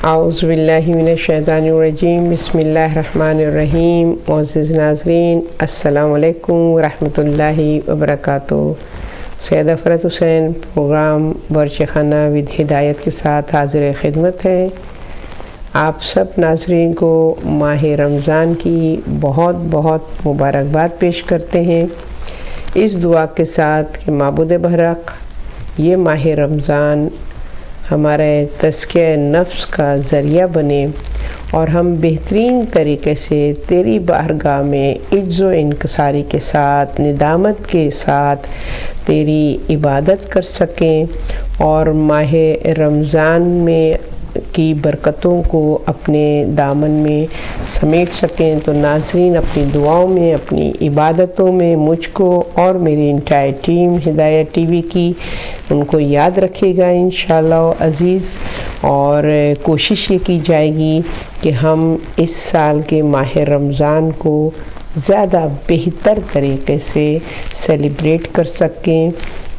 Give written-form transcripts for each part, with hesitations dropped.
आउज़ुबिल्लाहिमिनश्शैतानिर्रजीम बिस्मिल्लाहिर्रहमानिर्रहीम। मोअज़्ज़िज़ नाज़रीन, अस्सलामु अलैकुम वरहमतुल्लाहि वबरकातुहू। सैयद अफ़रत हुसैन प्रोग्राम बर्च खाना विद हिदायत के साथ हाज़िर खिदमत है। आप सब नाज़रीन को माह रमज़ान की बहुत बहुत मुबारकबाद पेश करते हैं, इस दुआ के साथ कि माबूद बहरक ये माह रमज़ान हमारे तज़किया नफ्स का ज़रिया बने और हम बेहतरीन तरीके से तेरी बारगाह में इज़्ज़ो इनकसारी के साथ, निदामत के साथ तेरी इबादत कर सकें और माह रमज़ान में की बरकतों को अपने दामन में समेट सकें। तो नाज़रीन, अपनी दुआओं में, अपनी इबादतों में मुझको और मेरी इंटायर टीम हिदायत टीवी की उनको याद रखिएगा इंशाअल्लाह अज़ीज़। और कोशिश ये की जाएगी कि हम इस साल के माह रमज़ान को ज़्यादा बेहतर तरीके से सेलिब्रेट कर सकें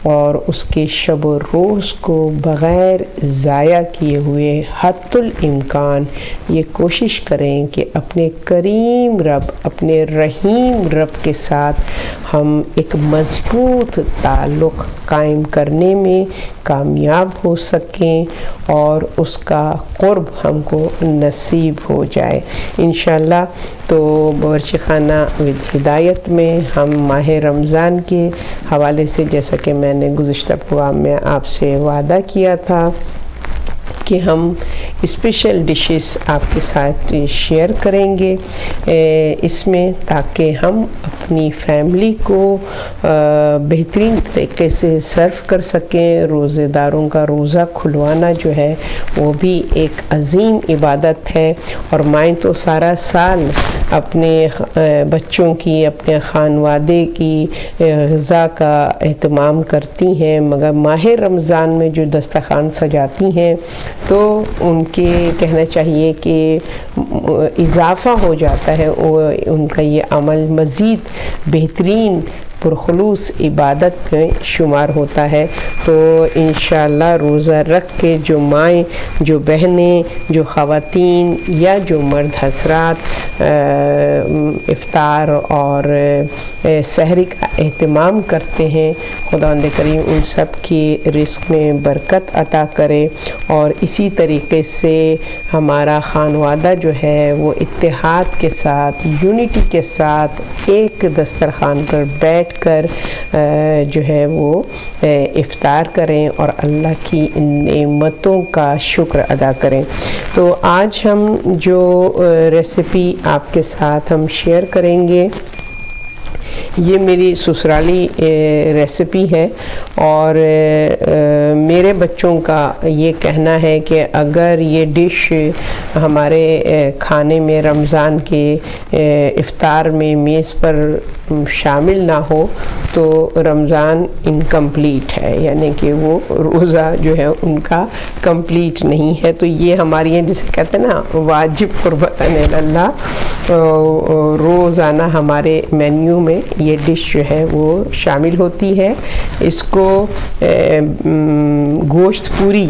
और उसके शब व रोज़ को बग़ैर ज़ाया किए हुए हद्दुल इम्कान ये कोशिश करें कि अपने करीम रब, अपने रहीम रब के साथ हम एक मज़बूत ताल्लुक़ कायम करने में कामयाब हो सकें और उसका क़ुर्ब हमको नसीब हो जाए इंशाअल्लाह। तो बावर्ची खाना विद हिदायत में हम माह रमज़ान के हवाले से, जैसा कि मैंने गुज़िश्ता प्रोग्राम में आपसे वादा किया था कि हम स्पेशल डिशेस आपके साथ शेयर करेंगे इसमें, ताकि हम अपनी फैमिली को बेहतरीन तरीके से सर्व कर सकें। रोज़ेदारों का रोज़ा खुलवाना जो है वो भी एक अज़ीम इबादत है और माएँ तो सारा साल अपने बच्चों की, अपने खानवादे की ग़िज़ा का एहतमाम करती हैं, मगर माह रमज़ान में जो दस्तरख़्वान सजाती हैं तो उनके कहना चाहिए कि इज़ाफ़ा हो जाता है, वो उनका ये अमल मज़ीद बेहतरीन पुरखुलूस इबादत में शुमार होता है। तो इंशाअल्लाह रोज़ा रख के जो माएँ, जो बहनें, जो ख़वातीन या जो मर्द हज़रात इफ़्तार और सहरी का एहतमाम करते हैं, खुदावंद करीम उन सब की रिज़्क़ में बरकत अता करे और इसी तरीके से हमारा खानवादा जो है वो इत्तेहाद के साथ, यूनिटी के साथ एक दस्तरख़्वान पर बैठ कर जो है वो इफ़्तार करें और अल्लाह की नेमतों का शुक्र अदा करें। तो आज हम जो रेसिपी आपके साथ हम शेयर करेंगे ये मेरी ससुराली रेसिपी है और मेरे बच्चों का ये कहना है कि अगर ये डिश हमारे खाने में रमज़ान के इफ़्तार में मेज़ पर शामिल ना हो तो रमज़ान इनकम्प्लीट है, यानी कि वो रोज़ा जो है उनका कंप्लीट नहीं है। तो ये हमारी है, जिसे कहते हैं ना वाजिब क़ुर्बतन इल्लल्लाह, रोज़ाना हमारे मेन्यू में ये डिश जो है वो शामिल होती है। इसको गोश्त पूरी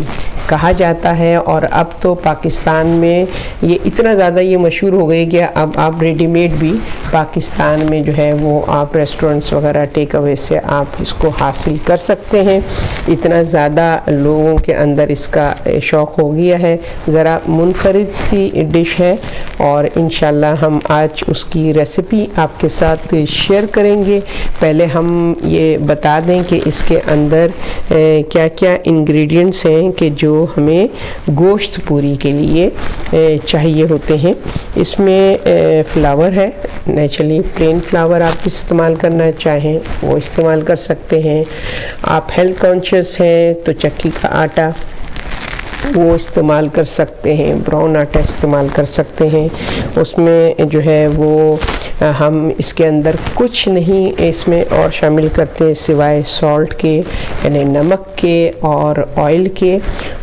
कहा जाता है और अब तो पाकिस्तान में ये इतना ज़्यादा ये मशहूर हो गई कि अब आप रेडीमेड भी पाकिस्तान में जो है वो आप रेस्टोरेंट्स वगैरह टेक अवे से आप इसको हासिल कर सकते हैं। इतना ज़्यादा लोगों के अंदर इसका शौक़ हो गया है। ज़रा मुनफरिद सी डिश है और इंशाल्लाह हम आज उसकी रेसिपी आपके साथ शेयर करेंगे। पहले हम ये बता दें कि इसके अंदर क्या क्या इंग्रेडिएंट्स हैं कि जो हमें गोश्त पूरी के लिए चाहिए होते हैं। इसमें फ्लावर है, नेचुरली प्लेन फ्लावर आप इस्तेमाल करना चाहें वो इस्तेमाल कर सकते हैं। आप हेल्थ कॉन्शियस हैं तो चक्की का आटा वो इस्तेमाल कर सकते हैं, ब्राउन आटा इस्तेमाल कर सकते हैं। उसमें जो है वो हम इसके अंदर कुछ नहीं इसमें और शामिल करते हैं सिवाय सॉल्ट के, यानी नमक के और ऑयल के,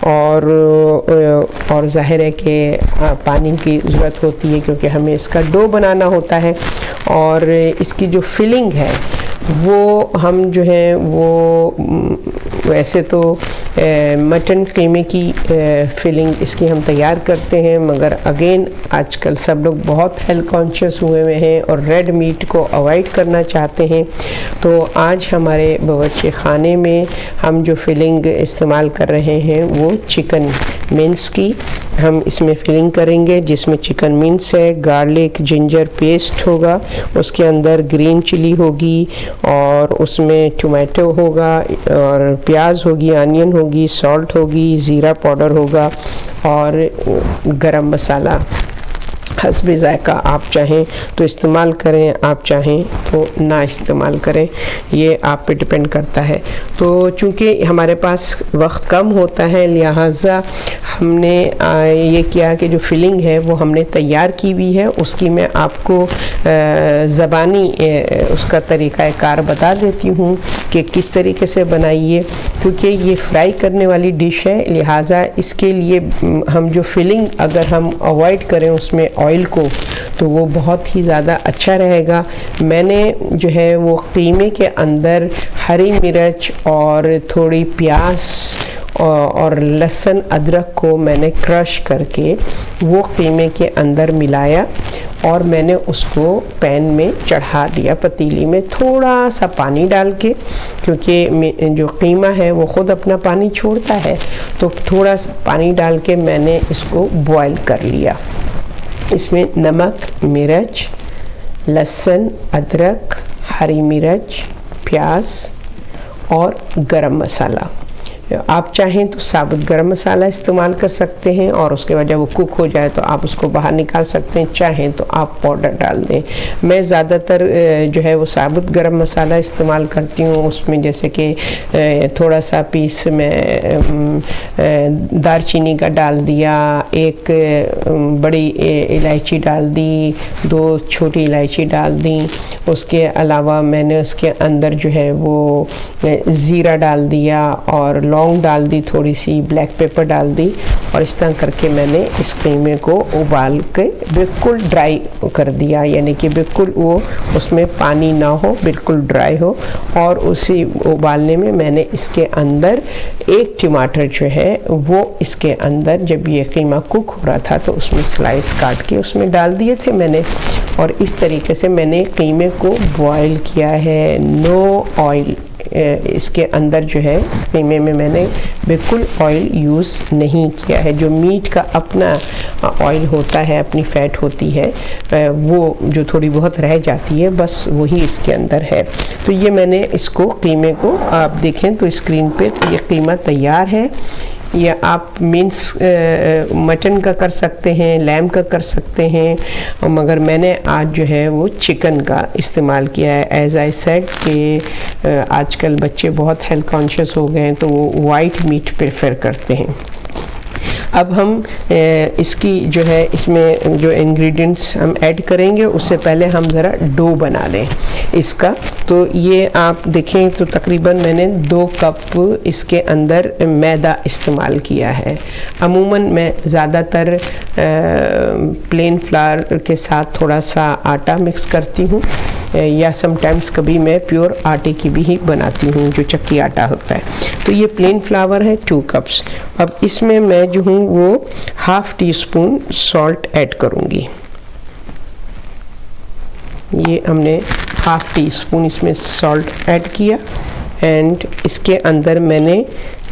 और ज़ाहिर है कि पानी की ज़रूरत होती है क्योंकि हमें इसका डो बनाना होता है। और इसकी जो फिलिंग है वो हम जो है वो वैसे तो मटन कीमे की फिलिंग इसकी हम तैयार करते हैं, मगर अगेन आजकल सब लोग बहुत हेल्थ कॉन्शियस हुए हुए हैं और रेड मीट को अवॉइड करना चाहते हैं। तो आज हमारे बावर्ची खाने में हम जो फिलिंग इस्तेमाल कर रहे हैं वो चिकन मिन्स की हम इसमें फिलिंग करेंगे, जिसमें चिकन मिन्स है, गार्लिक जिंजर पेस्ट होगा, उसके अंदर ग्रीन चिली होगी और उसमें टोमेटो होगा और प्याज होगी, अनियन होगी, सॉल्ट होगी, ज़ीरा पाउडर होगा और गरम मसाला हस्बे ज़ायक़ा आप चाहें तो इस्तेमाल करें, आप चाहें तो ना इस्तेमाल करें, ये आप पे डिपेंड करता है। तो चूँकि हमारे पास वक्त कम होता है लिहाजा हमने ये किया कि जो फिलिंग है वो हमने तैयार की हुई है, उसकी मैं आपको ज़बानी उसका तरीक़ाकार बता देती हूँ कि किस तरीके से बनाइए। क्योंकि ये फ्राई करने वाली डिश है लिहाजा इसके लिए हम जो फिलिंग अगर हम अवॉइड करें उसमें ऑयल को तो वो बहुत ही ज़्यादा अच्छा रहेगा। मैंने जो है वो कीमे के अंदर हरी मिर्च और थोड़ी प्याज और लहसुन अदरक को मैंने क्रश करके वो कीमे के अंदर मिलाया और मैंने उसको पैन में चढ़ा दिया, पतीली में थोड़ा सा पानी डाल के, क्योंकि जो कीमा है वो ख़ुद अपना पानी छोड़ता है, तो थोड़ा सा पानी डाल के मैंने इसको बॉयल कर लिया। इसमें नमक, मिर्च, लहसुन अदरक, हरी मिर्च, प्याज और गरम मसाला, आप चाहें तो साबुत गरम मसाला इस्तेमाल कर सकते हैं और उसके बाद जब वो कुक हो जाए तो आप उसको बाहर निकाल सकते हैं, चाहें तो आप पाउडर डाल दें। मैं ज़्यादातर जो है वो साबुत गरम मसाला इस्तेमाल करती हूँ, उसमें जैसे कि थोड़ा सा पीस में दालचीनी का डाल दिया, एक बड़ी इलायची डाल दी, 2 छोटी इलायची डाल दी, उसके अलावा मैंने उसके अंदर जो है वो ज़ीरा डाल दिया और लौंग डाल दी, थोड़ी सी ब्लैक पेपर डाल दी और इस तरह करके मैंने इस कीमे को उबाल के बिल्कुल ड्राई कर दिया, यानी कि बिल्कुल वो उसमें पानी ना हो, बिल्कुल ड्राई हो। और उसी उबालने में मैंने इसके अंदर एक टमाटर जो है वो इसके अंदर जब ये कीमा कुक हो रहा था तो उसमें स्लाइस काट के उसमें डाल दिए थे मैंने, और इस तरीके से मैंने कीमे को बॉयल किया है। नो ऑयल इसके अंदर जो है कीमे में मैंने बिल्कुल ऑयल यूज़ नहीं किया है। जो मीट का अपना ऑयल होता है, अपनी फ़ैट होती है, वो जो थोड़ी बहुत रह जाती है बस वही इसके अंदर है। तो ये मैंने इसको कीमे को आप देखें तो स्क्रीन पे तो ये कीमा तैयार है। या आप मीन्स मटन का कर सकते हैं, लैम का कर सकते हैं, मगर मैंने आज जो है वो चिकन का इस्तेमाल किया है। एज आई सेड कि आजकल बच्चे बहुत हेल्थ कॉन्शियस हो गए हैं तो वो वाइट मीट प्रेफर करते हैं। अब हम इसकी जो है इसमें जो इंग्रेडिएंट्स हम ऐड करेंगे उससे पहले हम ज़रा डो बना लें इसका। तो ये आप देखें तो तकरीबन मैंने 2 कप इसके अंदर मैदा इस्तेमाल किया है। अमूमन मैं ज़्यादातर प्लेन फ्लावर के साथ थोड़ा सा आटा मिक्स करती हूँ या समटाइम्स कभी मैं प्योर आटे की भी ही बनाती हूँ, जो चक्की आटा होता है। तो ये प्लेन फ्लावर है 2 कप्स। अब इसमें मैं जो हूँ वो ½ टीस्पून सॉल्ट ऐड करूँगी। ये हमने ½ टीस्पून इसमें सॉल्ट ऐड किया एंड इसके अंदर मैंने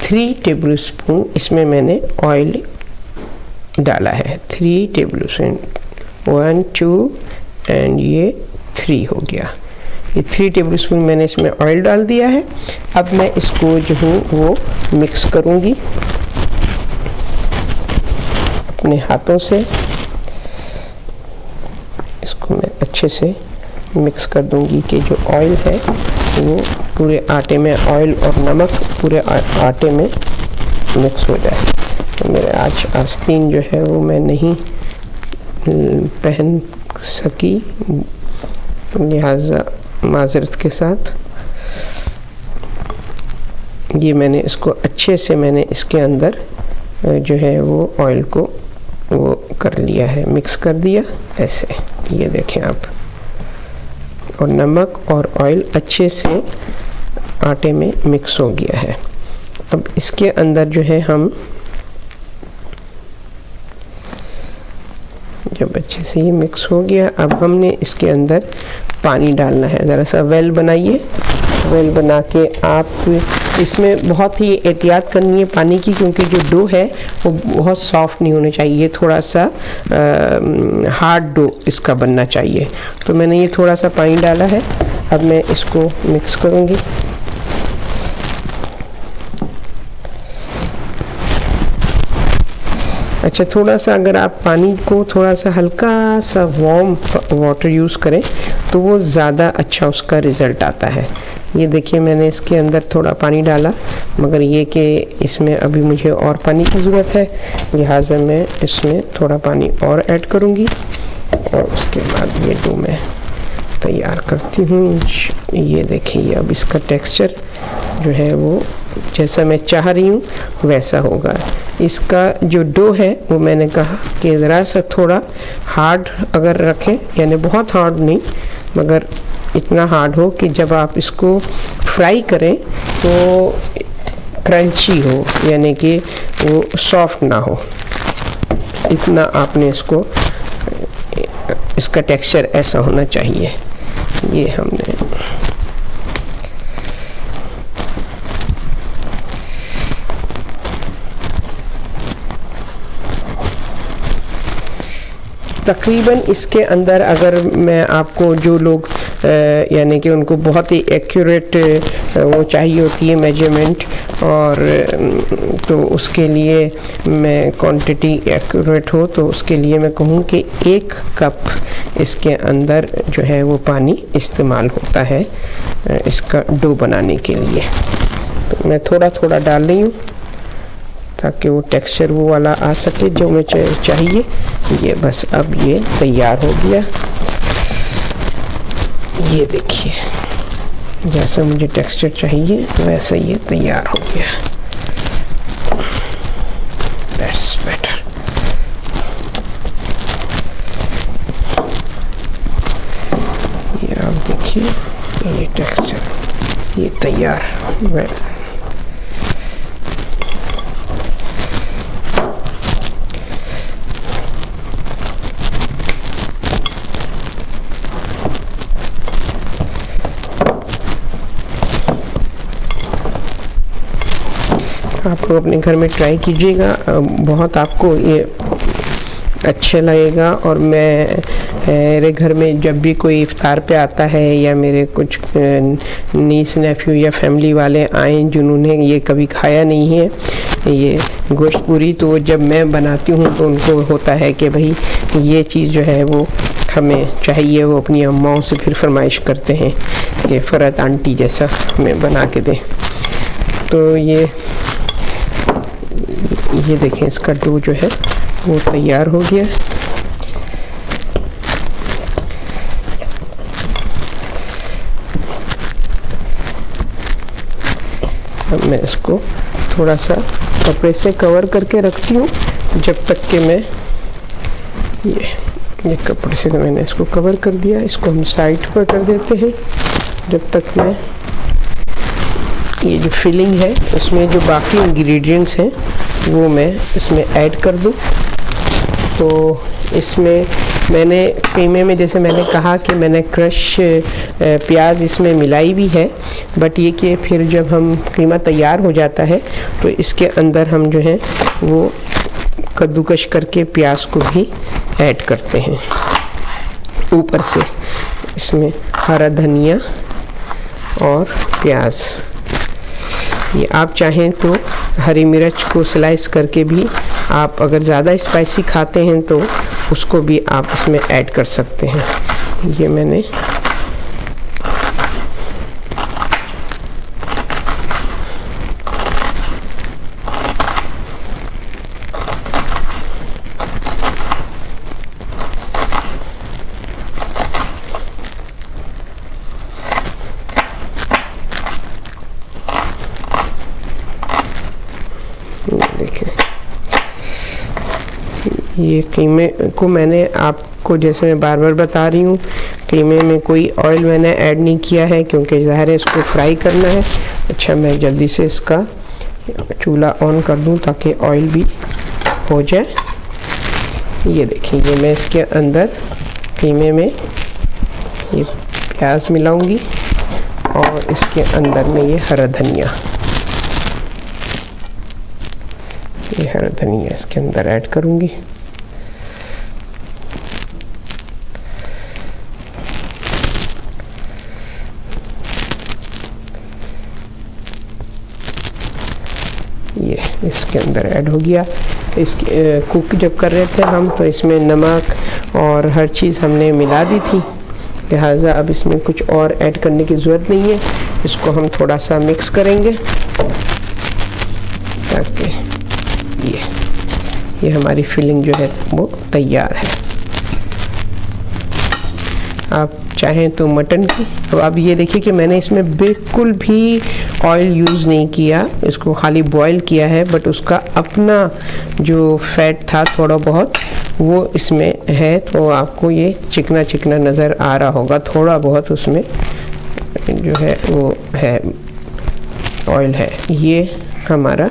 3 टेबलस्पून इसमें मैंने ऑयल डाला है। 3 टेबलस्पून, 1 2 एंड ये 3 हो गया। ये 3 टेबलस्पून मैंने इसमें ऑयल डाल दिया है। अब मैं इसको जो हूँ वो मिक्स करूँगी अपने हाथों से। इसको मैं अच्छे से मिक्स कर दूँगी कि जो ऑयल है वो पूरे आटे में, ऑयल और नमक पूरे आटे में मिक्स हो जाए। तो मेरे आज आस्तीन जो है वो मैं नहीं पहन सकी, लिहाजा माजरत के साथ ये मैंने इसको अच्छे से मैंने इसके अंदर जो है वो ऑयल को वो कर लिया है, मिक्स कर दिया ऐसे। ये देखें आप, और नमक और ऑयल अच्छे से आटे में मिक्स हो गया है। अब इसके अंदर जो है हम जब अच्छे से ये मिक्स हो गया, अब हमने इसके अंदर पानी डालना है। ज़रा सा वेल बनाइए। वेल बना के आप इसमें बहुत ही एहतियात करनी है पानी की, क्योंकि जो डो है वो बहुत सॉफ्ट नहीं होना चाहिए, थोड़ा सा हार्ड डो इसका बनना चाहिए। तो मैंने ये थोड़ा सा पानी डाला है। अब मैं इसको मिक्स करूँगी। अच्छा, थोड़ा सा अगर आप पानी को थोड़ा सा हल्का सा वार्म वाटर यूज़ करें तो वो ज़्यादा अच्छा उसका रिज़ल्ट आता है। ये देखिए, मैंने इसके अंदर थोड़ा पानी डाला, मगर ये कि इसमें अभी मुझे और पानी की ज़रूरत है, लिहाजा मैं इसमें थोड़ा पानी और ऐड करूँगी और उसके बाद ये डो मैं तैयार करती हूँ। ये देखिए, अब इसका टेक्सचर जो है वो जैसा मैं चाह रही हूँ वैसा होगा। इसका जो डो है वो मैंने कहा कि ज़रा सा थोड़ा हार्ड अगर रखें, यानी बहुत हार्ड नहीं, मगर इतना हार्ड हो कि जब आप इसको फ्राई करें तो क्रंची हो, यानी कि वो सॉफ्ट ना हो। इतना आपने इसका टेक्सचर ऐसा होना चाहिए। ये हमने तकरीबन इसके अंदर, अगर मैं आपको जो लोग यानी कि उनको बहुत ही एक्यूरेट वो चाहिए होती है मेजरमेंट, और तो उसके लिए मैं क्वांटिटी एक्यूरेट हो तो उसके लिए मैं कहूँ कि 1 कप इसके अंदर जो है वो पानी इस्तेमाल होता है इसका डो बनाने के लिए। तो मैं थोड़ा थोड़ा डाल रही हूँ ताकि वो टेक्सचर वो वाला आ सके जो मुझे चाहिए। ये बस अब ये तैयार हो गया। ये देखिए, जैसा मुझे टेक्सचर चाहिए वैसा ये तैयार हो गया। That's better. ये आप देखिए, ये टेक्सचर ये तैयार। आप लोग अपने घर में ट्राई कीजिएगा, बहुत आपको ये अच्छा लगेगा। और मेरे घर में जब भी कोई इफ्तार पे आता है या मेरे कुछ नीस नेफ्यू या फैमिली वाले आए जिन्होंने ये कभी खाया नहीं है ये गोश्त पूरी, तो जब मैं बनाती हूँ तो उनको होता है कि भाई ये चीज़ जो है वो हमें चाहिए। वो अपनी अम्माओं से फिर फरमाइश करते हैं कि फ़रत आंटी जैसा हमें बना के दें। तो ये देखें, इसका डो जो है वो तैयार हो गया। अब मैं इसको थोड़ा सा कपड़े से कवर करके रखती हूँ जब तक कि मैं ये कपड़े से मैंने इसको कवर कर दिया। इसको हम साइड पर कर देते हैं जब तक मैं ये जो फिलिंग है उसमें जो बाकी इंग्रेडिएंट्स हैं वो मैं इसमें ऐड कर दूँ। तो इसमें मैंने कीमे में, जैसे मैंने कहा कि मैंने क्रश प्याज इसमें मिलाई भी है, बट ये कि फिर जब हम कीमा तैयार हो जाता है तो इसके अंदर हम जो है वो कद्दूकश करके प्याज को भी ऐड करते हैं ऊपर से। इसमें हरा धनिया और प्याज, ये आप चाहें तो हरी मिर्च को स्लाइस करके भी आप अगर ज़्यादा स्पाइसी खाते हैं तो उसको भी आप इसमें ऐड कर सकते हैं। ये मैंने ये कीमे को मैंने आपको जैसे मैं बार बार बता रही हूँ कीमे में कोई ऑयल मैंने ऐड नहीं किया है क्योंकि ज़ाहिर है इसको फ्राई करना है। अच्छा, मैं जल्दी से इसका चूल्हा ऑन कर दूं ताकि ऑयल भी हो जाए। ये देखिए, ये मैं इसके अंदर कीमे में ये प्याज मिलाऊंगी और इसके अंदर में ये हरा धनिया, ये हरा धनिया इसके अंदर ऐड करूंगी। ये इसके अंदर ऐड हो गया। इसके कुक जब कर रहे थे हम तो इसमें नमक और हर चीज़ हमने मिला दी थी, लिहाजा अब इसमें कुछ और ऐड करने की ज़रूरत नहीं है। इसको हम थोड़ा सा मिक्स करेंगे ताकि ये हमारी फिलिंग जो है वो तैयार है। आप चाहें तो मटन की, अब आप ये देखिए कि मैंने इसमें बिल्कुल भी ऑयल यूज़ नहीं किया, इसको खाली बॉईल किया है, बट उसका अपना जो फैट था थोड़ा बहुत वो इसमें है, तो आपको ये चिकना चिकना नज़र आ रहा होगा। थोड़ा बहुत उसमें जो है वो है ऑयल है। ये हमारा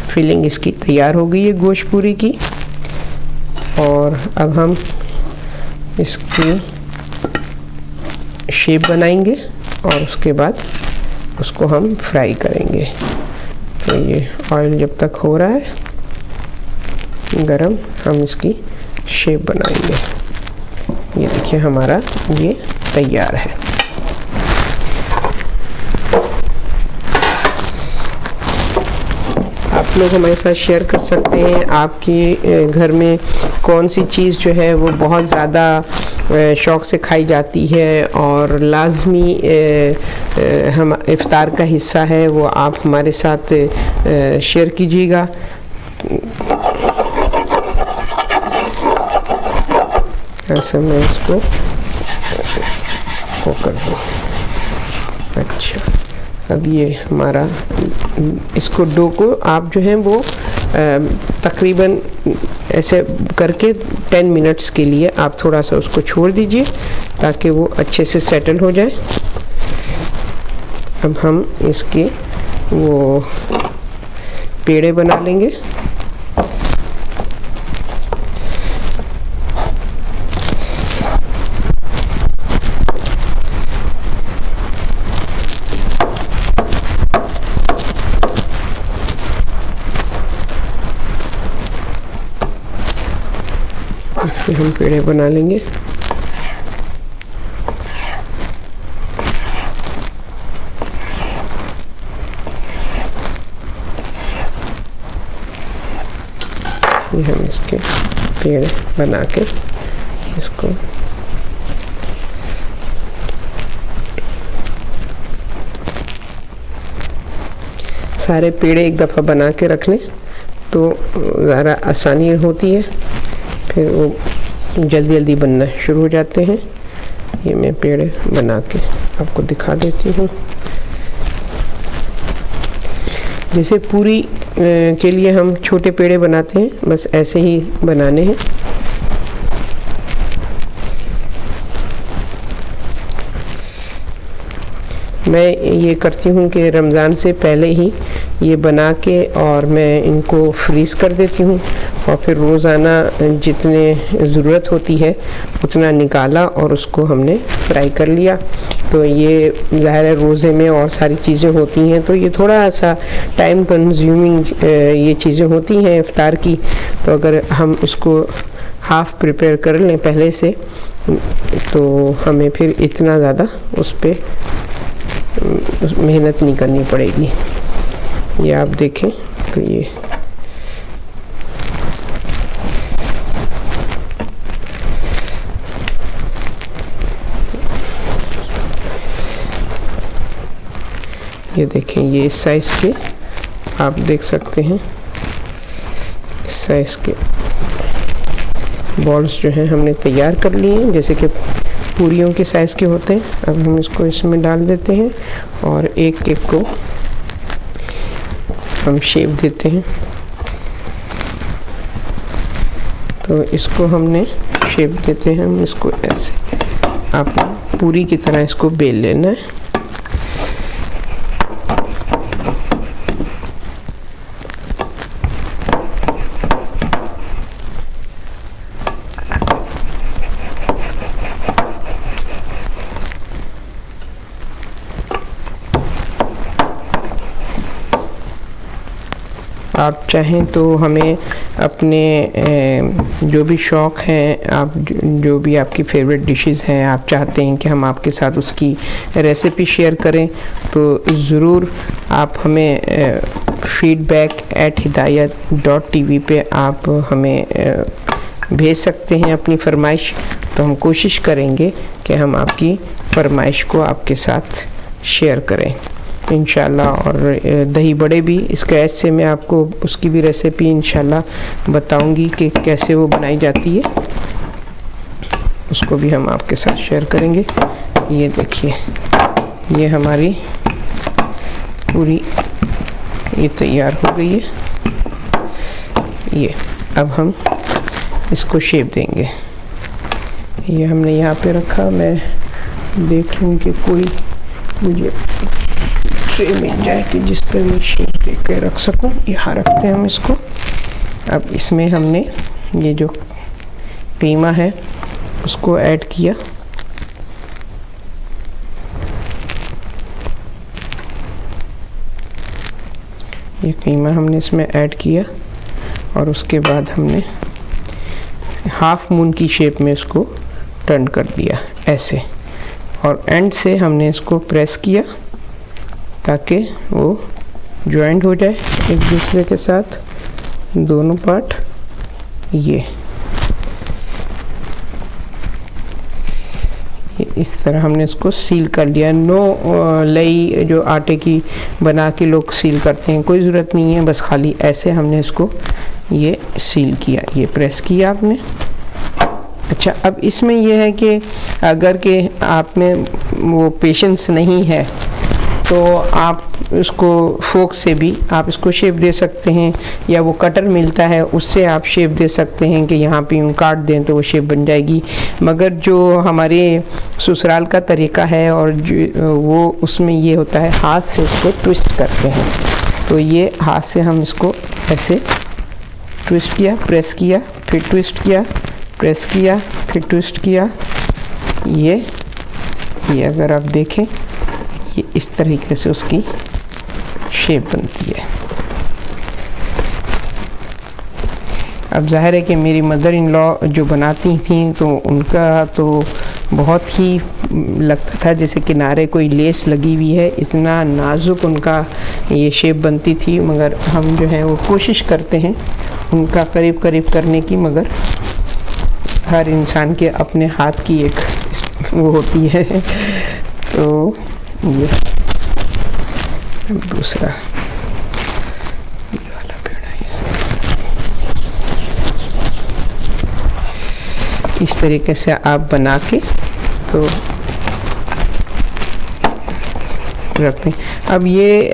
फिलिंग इसकी तैयार हो गई है गोश्त पूरी की। और अब हम इसकी शेप बनाएंगे और उसके बाद उसको हम फ्राई करेंगे। तो ये ऑयल जब तक हो रहा है गरम, हम इसकी शेप बनाएंगे। ये देखिए हमारा ये तैयार है। आप लोग हमारे साथ शेयर कर सकते हैं आपके घर में कौन सी चीज़ जो है वो बहुत ज़्यादा शौक़ से खाई जाती है और लाजमी हम इफ्तार का हिस्सा है, वो आप हमारे साथ शेयर कीजिएगा। ऐसा मैं इसको वो कर दूँ। अच्छा, अब ये हमारा इसको डो को आप जो है वो तकरीबन ऐसे करके 10 मिनट्स के लिए आप थोड़ा सा उसको छोड़ दीजिए ताकि वो अच्छे से सेटल हो जाए। अब हम इसके वो पेड़े बना लेंगे। इसके हम पेड़े बना लेंगे। ये हम इसके पेड़ बना के इसको सारे पेड़े एक दफ़ा बना के रख लें तो ज़रा आसानी होती है, फिर वो जल्दी जल्दी बनना शुरू हो जाते हैं। ये मैं पेड़ बना के आपको दिखा देती हूँ। जैसे पूरी के लिए हम छोटे पेड़े बनाते हैं, बस ऐसे ही बनाने हैं। मैं ये करती हूँ कि रमज़ान से पहले ही ये बना के और मैं इनको फ्रीज़ कर देती हूँ और फिर रोज़ाना जितने ज़रूरत होती है उतना निकाला और उसको हमने फ्राई कर लिया। तो ये ज़ाहिर है रोज़े में और सारी चीज़ें होती हैं तो ये थोड़ा सा टाइम कंज्यूमिंग ये चीज़ें होती हैं इफ्तार की। तो अगर हम इसको हाफ़ प्रिपेयर कर लें पहले से तो हमें फिर इतना ज़्यादा उस पर मेहनत नहीं करनी पड़ेगी। ये आप देखें तो ये देखें, ये इस साइज़ के आप देख सकते हैं। इस साइज़ के बॉल्स जो हैं हमने तैयार कर लिए हैं, जैसे कि पूरियों के साइज़ के होते हैं। अब हम इसको इसमें डाल देते हैं और एक एक को हम शेप देते हैं। तो इसको हमने शेप देते हैं, हम इसको ऐसे आप पूरी की तरह इसको बेल लेना है। आप चाहें तो हमें अपने जो भी शौक़ हैं, आप जो भी आपकी फेवरेट डिशेस हैं, आप चाहते हैं कि हम आपके साथ उसकी रेसिपी शेयर करें, तो ज़रूर आप हमें feedback@hidayat.tv पे आप हमें भेज सकते हैं अपनी फरमाइश। तो हम कोशिश करेंगे कि हम आपकी फरमाइश को आपके साथ शेयर करें इंशाल्लाह। और दही बड़े भी इसके ऐसे से मैं आपको उसकी भी रेसिपी इंशाल्लाह बताऊंगी कि कैसे वो बनाई जाती है, उसको भी हम आपके साथ शेयर करेंगे। ये देखिए, ये हमारी पूरी ये तैयार हो गई है। ये अब हम इसको शेप देंगे। ये हमने यहाँ पे रखा, मैं देख लूँ कि कोई मुझे ट्रे मिल जाए कि जिस पर मैं शेप दे के रख सकूं। यहाँ रखते हैं हम इसको। अब इसमें हमने ये जो कीमा है उसको ऐड किया। ये कीमा हमने इसमें ऐड किया और उसके बाद हमने हाफ मून की शेप में इसको टर्न कर दिया ऐसे, और एंड से हमने इसको प्रेस किया ताकि वो जॉइंट हो जाए एक दूसरे के साथ दोनों पार्ट। ये इस तरह हमने इसको सील कर लिया। नो लई जो आटे की बना के लोग सील करते हैं, कोई ज़रूरत नहीं है, बस खाली ऐसे हमने इसको ये सील किया, ये प्रेस किया आपने। अच्छा, अब इसमें यह है कि अगर के आप में वो पेशेंस नहीं है तो आप इसको फोक से भी आप इसको शेप दे सकते हैं, या वो कटर मिलता है उससे आप शेप दे सकते हैं कि यहाँ पे यूँ काट दें तो वो शेप बन जाएगी। मगर जो हमारे ससुराल का तरीका है और वो उसमें ये होता है हाथ से इसको ट्विस्ट करते हैं। तो ये हाथ से हम इसको ऐसे ट्विस्ट किया, प्रेस किया, फिर ट्विस्ट किया, प्रेस किया, फिर ट्विस्ट किया। ये अगर आप देखें ये इस तरीके से उसकी शेप बनती है। अब जाहिर है कि मेरी मदर इन लॉ जो बनाती थी तो उनका तो बहुत ही लगता था जैसे किनारे कोई लेस लगी हुई है, इतना नाजुक उनका ये शेप बनती थी। मगर हम जो है वो कोशिश करते हैं उनका करीब करीब करने की, मगर हर इंसान के अपने हाथ की एक वो होती है। तो ये दूसरा वाला पेड़ा इस तरीके से आप बना के तो रखते हैं। अब ये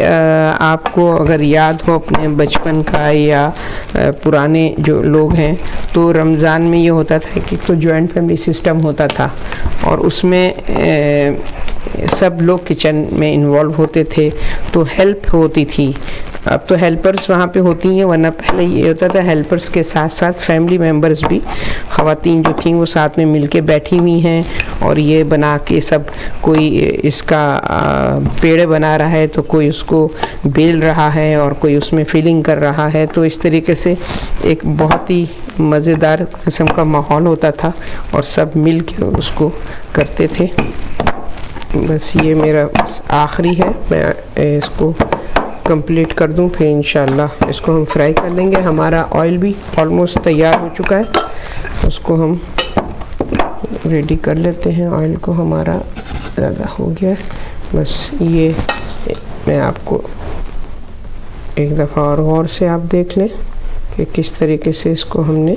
आपको अगर याद हो अपने बचपन का या पुराने जो लोग हैं, तो रमज़ान में ये होता था कि तो जॉइंट फैमिली सिस्टम होता था और उसमें सब लोग किचन में इन्वॉल्व होते थे, तो हेल्प होती थी। अब तो हेल्पर्स वहाँ पे होती हैं, वरना पहले ये होता था हेल्पर्स के साथ साथ फैमिली मेम्बर्स भी, ख़वातीन जो थीं वो साथ में मिलके बैठी हुई हैं और ये बना के सब, कोई इसका पेड़े बना रहा है तो कोई उसको बेल रहा है और कोई उसमें फिलिंग कर रहा है। तो इस तरीके से एक बहुत ही मज़ेदार किस्म का माहौल होता था और सब मिल के उसको करते थे। बस ये मेरा आखिरी है, मैं इसको कंप्लीट कर दूं, फिर इंशाल्लाह इसको हम फ्राई कर लेंगे। हमारा ऑयल भी ऑलमोस्ट तैयार हो चुका है, उसको हम रेडी कर लेते हैं। ऑयल को हमारा ज़्यादा हो गया है, बस ये मैं आपको एक दफ़ा और गौर से आप देख लें कि किस तरीके से इसको हमने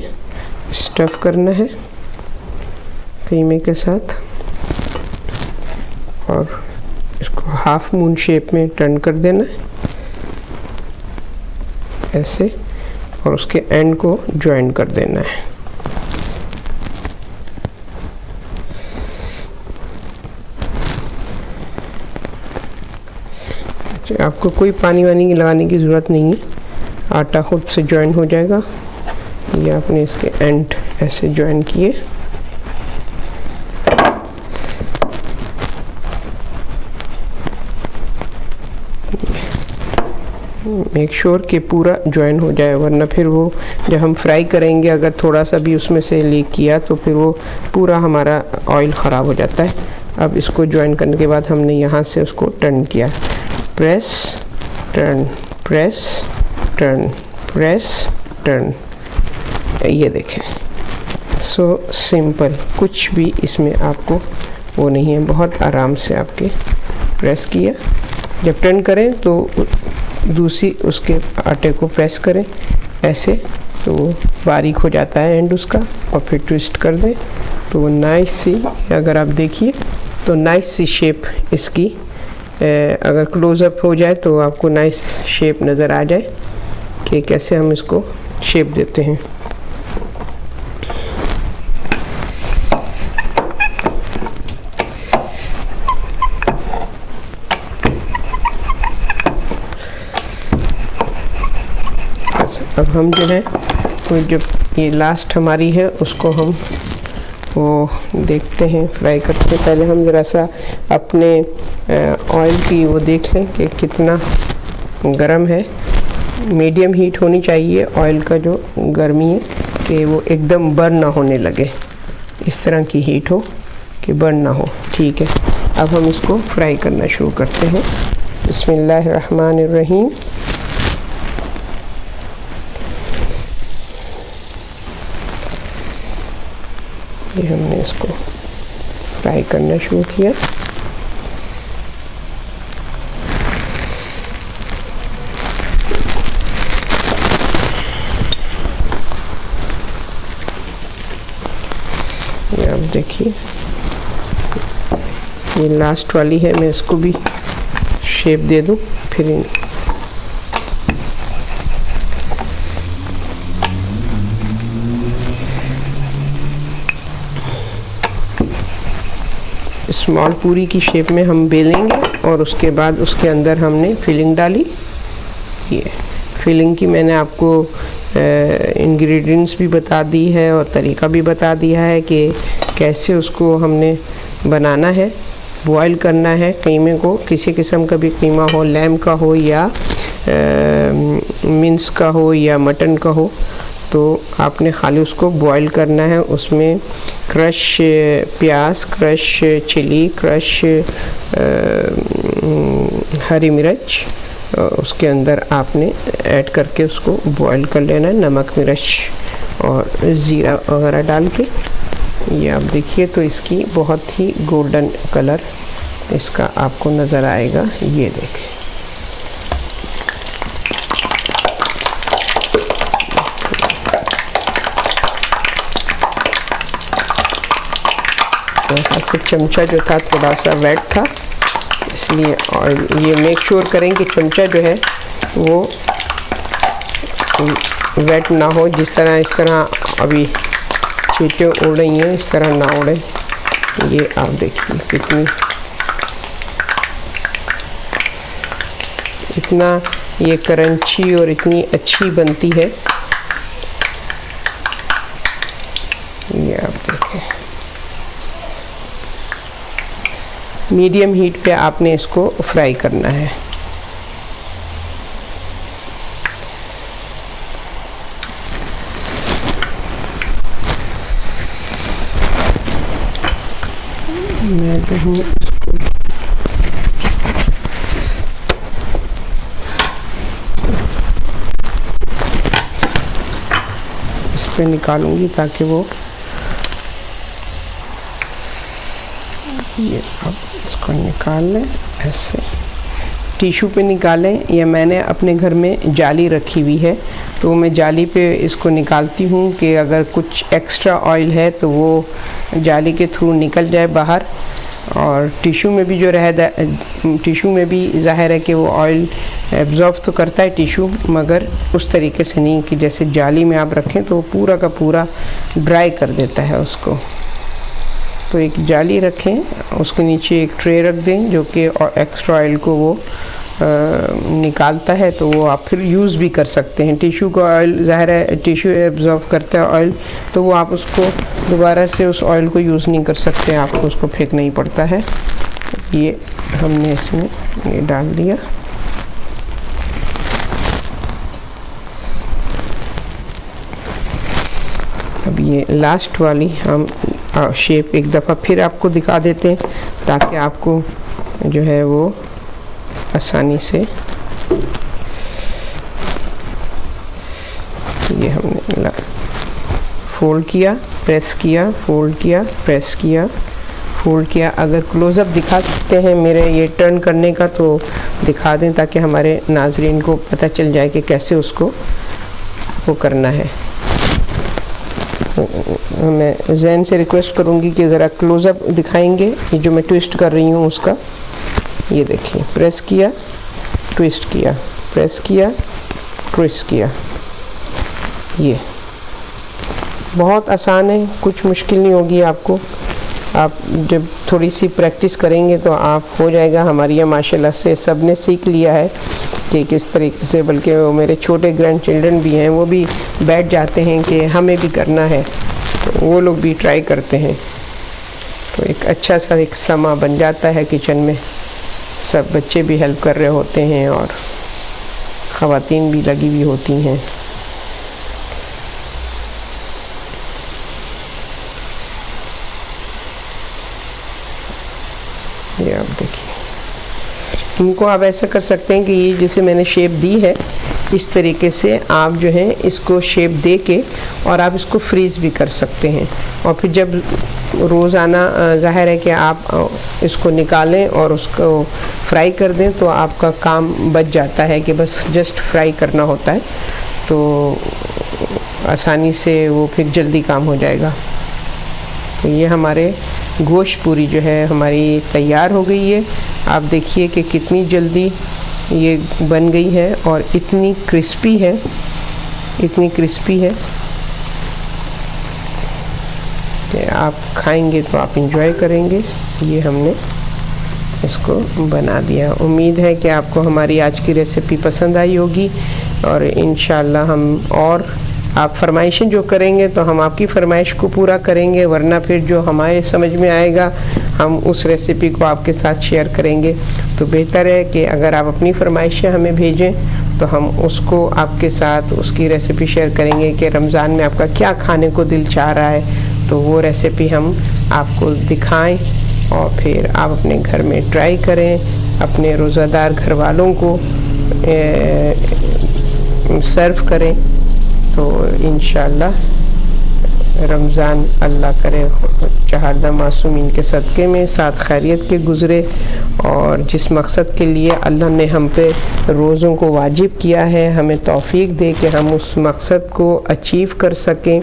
स्टफ़ करना है कीमे के साथ, और इसको हाफ मून शेप में टर्न कर देना है ऐसे, और उसके एंड को ज्वाइन कर देना है। आपको कोई पानी वानी लगाने की ज़रूरत नहीं है, आटा खुद से जॉइन हो जाएगा। ये आपने इसके एंड ऐसे जॉइन किए। मेक श्योर कि पूरा जॉइन हो जाए, वरना फिर वो जब हम फ्राई करेंगे अगर थोड़ा सा भी उसमें से लीक किया तो फिर वो पूरा हमारा ऑयल ख़राब हो जाता है। अब इसको जॉइन करने के बाद हमने यहाँ से उसको टर्न किया, press turn, press turn, press turn. ये देखें, सो सिंपल, कुछ भी इसमें आपको वो नहीं है, बहुत आराम से आपके प्रेस किया। जब टर्न करें तो दूसरी उसके आटे को प्रेस करें ऐसे, तो वो बारीक हो जाता है एंड उसका, और फिर ट्विस्ट कर दें तो वो नाइस सी, अगर आप देखिए तो नाइस सी शेप इसकी, अगर क्लोज़अप हो जाए तो आपको नाइस शेप नज़र आ जाए कि कैसे हम इसको शेप देते हैं। अब हम जो है वो जब ये लास्ट हमारी है उसको हम वो देखते हैं फ्राई करते हैं। पहले हम ज़रा सा अपने ऑयल की वो देख लें कि कितना गरम है। मीडियम हीट होनी चाहिए ऑयल का जो गर्मी है, कि वो एकदम बर्न ना होने लगे, इस तरह की हीट हो कि बर्न ना हो। ठीक है, अब हम इसको फ्राई करना शुरू करते हैं। बिस्मिल्लाहिर्रहमानिर्रहीम। ये हमने इसको फ्राई करना शुरू किया। ये आप देखिए, ये लास्ट वाली है, मैं इसको भी शेप दे दूं फिर स्मॉल पूरी की शेप में हम बेलेंगे और उसके बाद उसके अंदर हमने फिलिंग डाली। ये फिलिंग की मैंने आपको इंग्रेडिएंट्स भी बता दी है और तरीका भी बता दिया है कि कैसे उसको हमने बनाना है। बॉयल करना है कीमे को, किसी किस्म का भी कीमा हो, लैम का हो या मिन्स का हो या मटन का हो, तो आपने खाली उसको बॉईल करना है। उसमें क्रश प्याज, क्रश चिली, क्रश हरी मिर्च उसके अंदर आपने ऐड करके उसको बॉईल कर लेना है, नमक मिर्च और ज़ीरा वगैरह डाल के। ये आप देखिए तो इसकी बहुत ही गोल्डन कलर इसका आपको नज़र आएगा। ये देखें, यहाँ से चमचा जो था थोड़ा सा वेट था, इसलिए, और ये मेक श्योर करें कि चमचा जो है वो वेट ना हो। जिस तरह इस तरह अभी चींटियाँ उड़ रही हैं, इस तरह ना उड़े। ये आप देखिए कितनी, इतना ये क्रंची और इतनी अच्छी बनती है। ये आप देखें, मीडियम हीट पे आपने इसको फ्राई करना है। मैं जो हूँ इस पे निकालूंगी ताकि वो, ये अब इसको निकाल लें ऐसे, टिशू पे निकालें, या मैंने अपने घर में जाली रखी हुई है तो मैं जाली पे इसको निकालती हूँ कि अगर कुछ एक्स्ट्रा ऑयल है तो वो जाली के थ्रू निकल जाए बाहर। और टिशू में भी जो टिशू में भी ज़ाहिर है कि वो ऑयल एब्जॉर्ब तो करता है टिशू, मगर उस तरीके से नहीं कि जैसे जाली में आप रखें तो वो पूरा का पूरा ड्राई कर देता है उसको। तो एक जाली रखें, उसके नीचे एक ट्रे रख दें जो कि एक्स्ट्रा ऑयल को वो निकालता है तो वो आप फिर यूज़ भी कर सकते हैं। टिश्यू का ऑयल ज़ाहिर है टिश्यू एब्जॉर्ब करता है ऑयल, तो वो आप उसको दोबारा से उस ऑयल को यूज़ नहीं कर सकते, आपको उसको फेंकना ही पड़ता है। ये हमने इसमें ये डाल दिया। अब ये लास्ट वाली हम शेप एक दफ़ा फिर आपको दिखा देते हैं ताकि आपको जो है वो आसानी से, ये हमने फोल्ड किया, प्रेस किया, फोल्ड किया, प्रेस किया, फोल्ड किया। अगर क्लोज़अप दिखा सकते हैं मेरे ये टर्न करने का तो दिखा दें ताकि हमारे नाजरीन को पता चल जाए कि कैसे उसको वो करना है। मैं जैन से रिक्वेस्ट करूंगी कि ज़रा क्लोज़अप दिखाएंगे। ये जो मैं ट्विस्ट कर रही हूँ उसका, ये देखिए, प्रेस किया, ट्विस्ट किया, प्रेस किया, ट्विस्ट किया। ये बहुत आसान है, कुछ मुश्किल नहीं होगी आपको। आप जब थोड़ी सी प्रैक्टिस करेंगे तो आप हो जाएगा। हमारे यहाँ माशाल्लाह से सब ने सीख लिया है कि किस तरीके से, बल्कि वो मेरे छोटे ग्रैंड चिल्ड्रन भी हैं, वो भी बैठ जाते हैं कि हमें भी करना है, तो वो लोग भी ट्राई करते हैं। तो एक अच्छा सा एक समा बन जाता है किचन में, सब बच्चे भी हेल्प कर रहे होते हैं और ख़वातीन भी लगी हुई होती हैं। ये आप देखिए, इनको आप ऐसा कर सकते हैं कि ये जैसे मैंने शेप दी है इस तरीके से आप जो है इसको शेप दे के और आप इसको फ्रीज़ भी कर सकते हैं। और फिर जब रोज़ाना ज़ाहिर है कि आप इसको निकालें और उसको फ्राई कर दें तो आपका काम बच जाता है कि बस जस्ट फ्राई करना होता है, तो आसानी से वो फिर जल्दी काम हो जाएगा। तो ये हमारे गोश्त पूरी जो है हमारी तैयार हो गई है। आप देखिए कि कितनी जल्दी ये बन गई है और इतनी क्रिस्पी है, इतनी क्रिस्पी है कि आप खाएंगे तो आप इंजॉय करेंगे। ये हमने इसको बना दिया। उम्मीद है कि आपको हमारी आज की रेसिपी पसंद आई होगी और इंशाल्लाह हम और आप फरमाइशें जो करेंगे तो हम आपकी फरमाइश को पूरा करेंगे, वरना फिर जो हमारे समझ में आएगा हम उस रेसिपी को आपके साथ शेयर करेंगे। तो बेहतर है कि अगर आप अपनी फरमाइशें हमें भेजें तो हम उसको आपके साथ उसकी रेसिपी शेयर करेंगे कि रमज़ान में आपका क्या खाने को दिल चाह रहा है, तो वो रेसिपी हम आपको दिखाएं और फिर आप अपने घर में ट्राई करें, अपने रोज़ादार घर वालों को सर्व करें। तो इंशाअल्लाह रमज़ान अल्लाह करे चहारदा मासूमीन के सदक़े में साथ खैरियत के गुज़रे, और जिस मकसद के लिए अल्लाह ने हम पे रोज़ों को वाजिब किया है हमें तौफ़ीक दे कि हम उस मकसद को अचीव कर सकें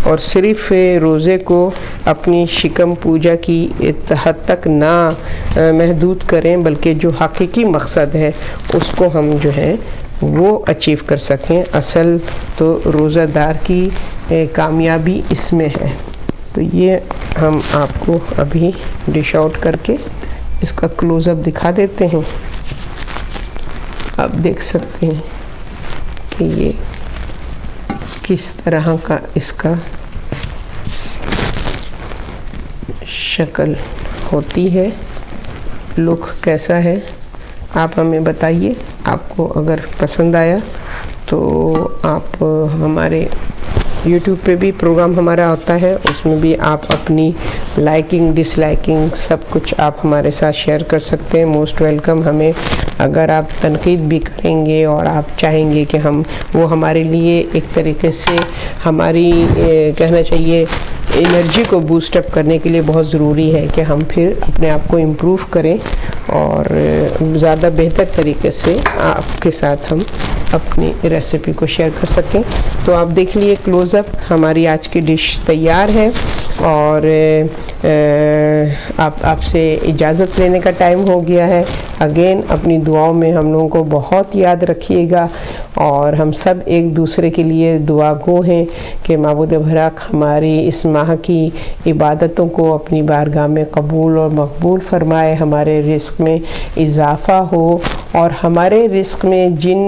और सिर्फ़ रोज़े को अपनी शिकम पूजा की हद तक ना महदूद करें, बल्कि जो हकीकी मकसद है उसको हम जो है वो अचीव कर सकें। असल तो रोज़ादार की कामयाबी इसमें है। तो ये हम आपको अभी डिश आउट करके इसका क्लोज़अप दिखा देते हैं। आप देख सकते हैं कि ये किस तरह का इसका शक्ल होती है, लुक कैसा है, आप हमें बताइए। आपको अगर पसंद आया तो आप हमारे YouTube पे भी प्रोग्राम हमारा होता है, उसमें भी आप अपनी लाइकिंग डिसलाइकिंग सब कुछ आप हमारे साथ शेयर कर सकते हैं। Most welcome. हमें अगर आप तनकीद भी करेंगे और आप चाहेंगे कि हम वो हमारे लिए एक तरीके से हमारी कहना चाहिए एनर्जी को बूस्टअप करने के लिए बहुत ज़रूरी है कि हम फिर अपने आप को इम्प्रूव करें और ज़्यादा बेहतर तरीके से आपके साथ हम अपनी रेसिपी को शेयर कर सकें। तो आप देख लिए क्लोज़अप, हमारी आज की डिश तैयार है और आपसे इजाज़त लेने का टाइम हो गया है। अगेन अपनी दुआओं में हम लोगों को बहुत याद रखिएगा और हम सब एक दूसरे के लिए दुआ गो हैं कि माबूद बरहक हमारी इस माह की इबादतों को अपनी बारगाह में कबूल और मकबूल फरमाए, हमारे रिस्क में इजाफ़ा हो और हमारे रिस्क में जिन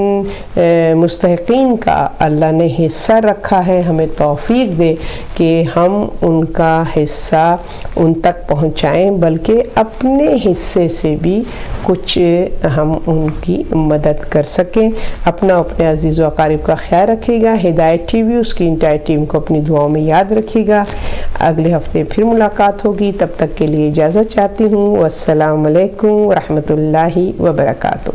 मुस्तहिकीन का अल्लाह ने हिस्सा रखा है, हमें तौफीक दे कि हम उनका हिस्सा उन तक पहुँचाएँ, बल्कि अपने हिस्से से भी कुछ हम उनकी मदद कर सकें। अपना अपने अजीज़ व अकारिब का ख्याल रखिएगा। हिदायत टीवी उसकी इंटायर टीम को अपनी दुआओं में याद रखिएगा। अगले हफ्ते फिर मुलाकात होगी, तब तक के लिए इजाज़त चाहती हूँ। अस्सलामु अलैकुम व रहमतुल्लाहि व बरकातुहू।